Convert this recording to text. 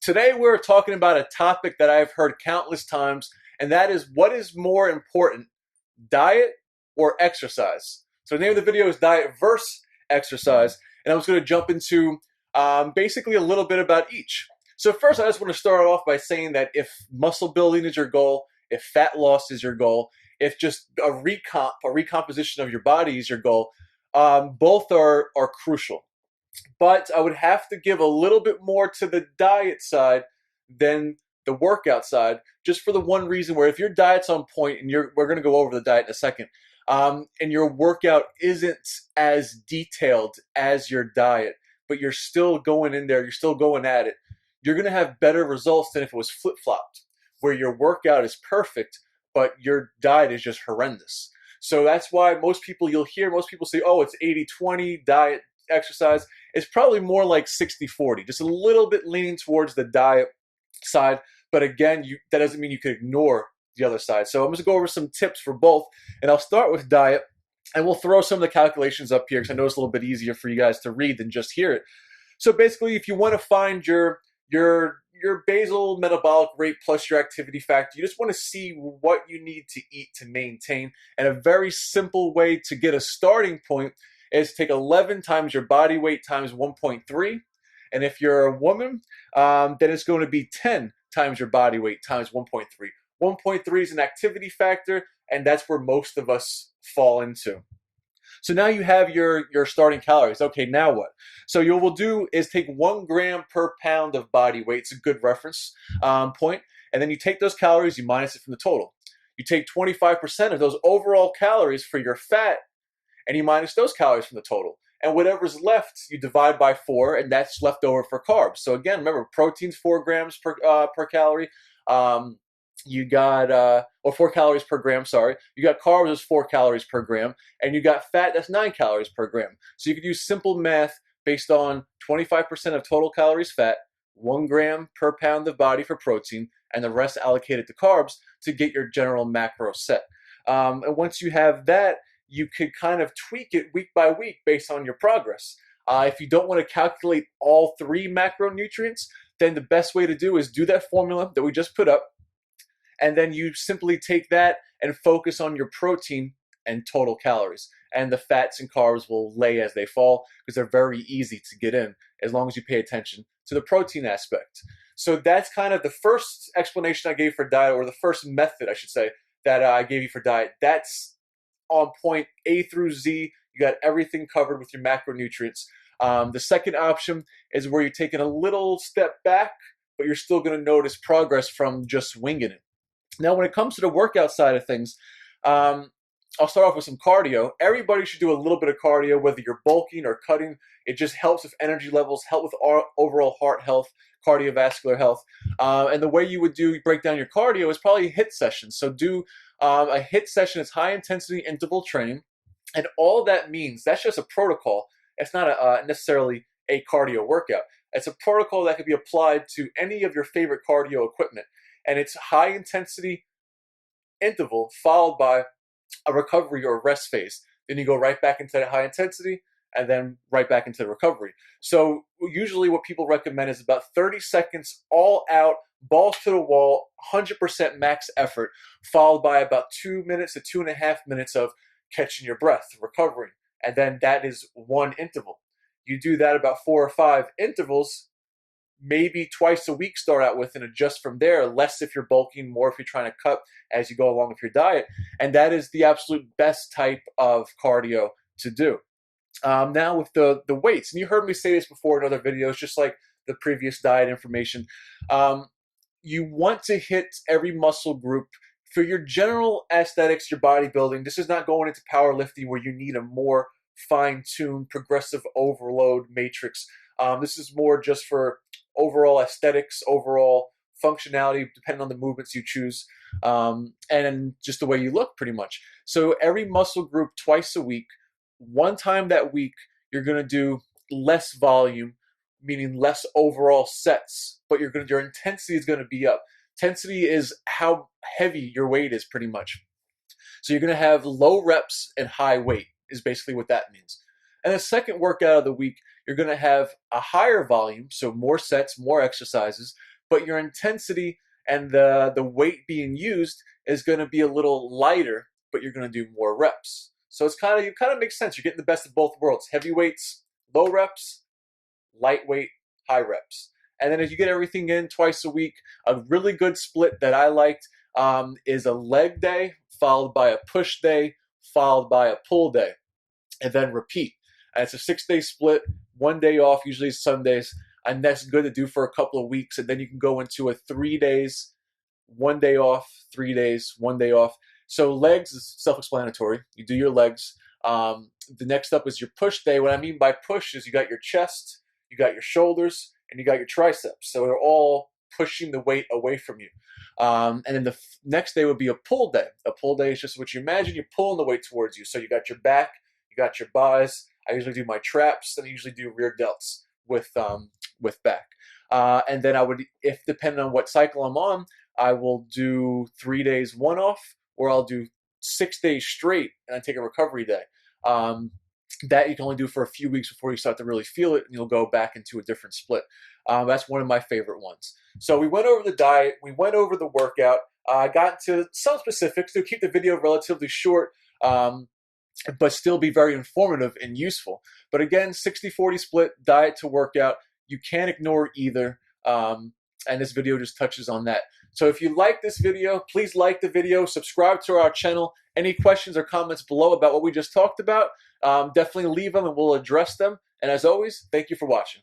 Today we're talking about a topic that I've heard countless times, and that is what is more important, diet or exercise? So the name of the video is diet versus exercise, and I was going to jump into basically a little bit about each. So first, I just want to start off by saying that if muscle building is your goal, if fat loss is your goal, if just a recomposition of your body is your goal, both are crucial. But I would have to give a little bit more to the diet side than the workout side, just for the one reason where if your diet's on point, and we're going to go over the diet in a second, and your workout isn't as detailed as your diet, but you're still going in there, you're still going at it, you're going to have better results than if it was flip-flopped, where your workout is perfect, but your diet is just horrendous. So that's why most people say, oh, it's 80-20 diet, exercise. It's probably more like 60-40, just a little bit leaning towards the diet side. But again, that doesn't mean you can ignore the other side. So I'm going to go over some tips for both, and I'll start with diet, and we'll throw some of the calculations up here because I know it's a little bit easier for you guys to read than just hear it. So basically, if you want to find your basal metabolic rate plus your activity factor, you just want to see what you need to eat to maintain. And a very simple way to get a starting point is take 11 times your body weight times 1.3. And if you're a woman, then it's going to be 10 times your body weight times 1.3. 1.3 is an activity factor, and that's where most of us fall into. So now you have your starting calories. Okay, now what? So what we'll do is take 1 gram per pound of body weight. It's a good reference point. And then you take those calories, you minus it from the total. You take 25% of those overall calories for your fat, and you minus those calories from the total. And whatever's left, you divide by 4, and that's left over for carbs. So again, remember, protein's 4 grams per calorie. You got, or 4 calories per gram, sorry. You got carbs, that's 4 calories per gram. And you got fat, that's 9 calories per gram. So you could use simple math based on 25% of total calories fat, 1 gram per pound of body for protein, and the rest allocated to carbs to get your general macro set. And once you have that, you could kind of tweak it week by week based on your progress. If you don't want to calculate all 3 macronutrients, then the best way to do is do that formula that we just put up, and then you simply take that and focus on your protein and total calories. And the fats and carbs will lay as they fall because they're very easy to get in as long as you pay attention to the protein aspect. So that's kind of the first explanation I gave for diet, or the first method, I should say, that I gave you for diet. That's on point A through Z. You got everything covered with your macronutrients. The second option is where you're taking a little step back, but you're still going to notice progress from just winging it. Now, when it comes to the workout side of things, I'll start off with some cardio. Everybody should do a little bit of cardio, whether you're bulking or cutting. It just helps with energy levels, help with overall heart health, cardiovascular health. And the way you break down your cardio is probably a HIIT session. So do a HIIT session is high intensity interval training. And all that means, that's just a protocol. It's not necessarily a cardio workout. It's a protocol that can be applied to any of your favorite cardio equipment. And it's high intensity interval followed by a recovery or rest phase. Then you go right back into that high intensity and then right back into the recovery. So usually what people recommend is about 30 seconds all out, balls to the wall, 100% max effort, followed by about 2 minutes to 2.5 minutes of catching your breath, recovering. And then that is one interval. You do that about 4 or 5 intervals, maybe twice a week start out with, and adjust from there, less if you're bulking, more if you're trying to cut as you go along with your diet. And that is the absolute best type of cardio to do. Now with the weights, and you heard me say this before in other videos, just like the previous diet information, you want to hit every muscle group for your general aesthetics, your bodybuilding. This is not going into powerlifting where you need a more fine-tuned progressive overload matrix. This is more just for overall aesthetics, overall functionality, depending on the movements you choose, and just the way you look, pretty much. So every muscle group twice a week. One time that week, you're going to do less volume, meaning less overall sets, but your intensity is going to be up. Intensity is how heavy your weight is, pretty much. So you're going to have low reps and high weight is basically what that means. And the second workout of the week, you're going to have a higher volume, so more sets, more exercises, but your intensity and the weight being used is going to be a little lighter, but you're going to do more reps. So it kind of makes sense. You're getting the best of both worlds: heavy weights, low reps; lightweight, high reps. And then if you get everything in twice a week, a really good split that I liked is a leg day followed by a push day followed by a pull day, and then repeat. And it's a 6-day split, 1 day off, usually Sundays, and that's good to do for a couple of weeks. And then you can go into a 3 days, 1 day off, 3 days, 1 day off. So legs is self-explanatory. You do your legs. The next up is your push day. What I mean by push is you got your chest, you got your shoulders, and you got your triceps. So they're all pushing the weight away from you. And then the next day would be a pull day. A pull day is just what you imagine. You're pulling the weight towards you. So you got your back, you got your buys. I usually do my traps, and I usually do rear delts with back. And then I would, if depending on what cycle I'm on, I will do 3 days one off, or I'll do 6 days straight and I take a recovery day. That you can only do for a few weeks before you start to really feel it, and you'll go back into a different split. That's one of my favorite ones. So we went over the diet, we went over the workout. I got into some specifics to keep the video relatively short, but still be very informative and useful. But again, 60-40 split, diet to workout. You can't ignore either, and this video just touches on that. So if you like this video, please like the video, subscribe to our channel. Any questions or comments below about what we just talked about, definitely leave them and we'll address them. And as always, thank you for watching.